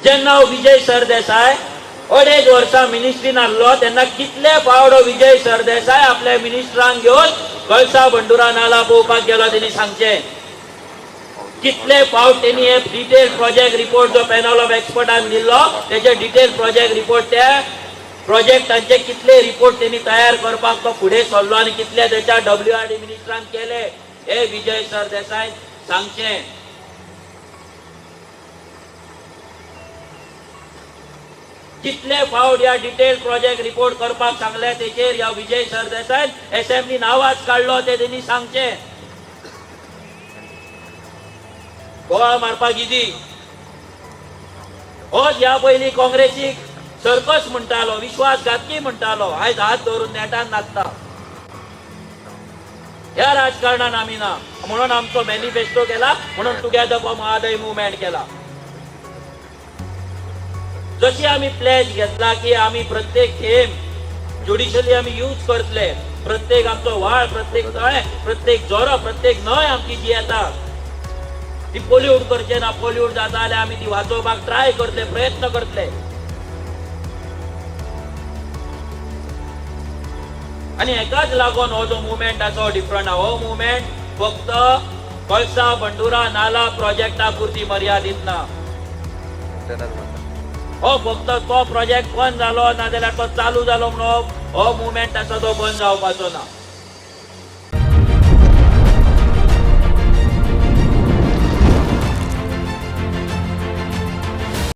जेन्ना हो विजय सरदेसाय 2.5 वर्सां मिनिस्ट्रीन आसलो तेन्ना कितले फावट विजय सरदेसाय आपल्या मिनिस्टरांक घेवन कळसा बंडुरा नाला पळोवपाक गेलो तेणी सांगचे कितले फावट तेणी हे डिटेल प्रोजेक्ट रिपोर्ट जो पॅनल ऑफ एक्सपर्टान दिल्लो त्याचे डिटेल प्रोजेक्ट रिपोर्ट त्या प्रोजेक्टांचे कितले रिपोर्ट त्यांनी तयार करपाक तो फुडें सरलो आनी कितले त्याच्या WRD मिनिस्टरान केले हे विजय सरदेसाय सांगचे कितले फावट या डिटेल प्रोजेक्ट रिपोर्ट करपाक सांगले तेचेर या विजय सरदेसाय असेंब्लीन आवाज काढलो ते त्यांनी सांगचे गोळा मारपाक इजी हो या पयलीं काँग्रेसीक सर्कस म्हणटालो विश्वासघातकी म्हणटालो आयज हात धरून नेटान नाचता ह्या राजकारणान आमी ना म्हणून आमचो मॅनिफेस्टो केला म्हणून टुगेदर फॉर महादय मुवमेंट केला जशी आमी प्लेज घेतला की आमी प्रत्येक थेंब ज्युडिशली आमी यूज करतले प्रत्येक आमचो व्हाळ प्रत्येक तळे प्रत्येक जोरो प्रत्येक न्हंय आमची जी येता ती पोल्यूट करचे ना पोल्यूट जाता जाल्यार आमी ती वाचोवपाक ट्राय करतले प्रयत्न करतले आणि एकाच लागून हो जो मुवमेंट आसा डिफरंट हो मुवमेंट फक्त कळसा बंडुरा नाला प्रोजेक्टा पुरती मर्यादित ना हो फक्त तो प्रोजेक्ट बंद जालो ना जाल्यार तो चालू जालो म्हणून हो मुवमेंट आसा तो बंद जावपाचो ना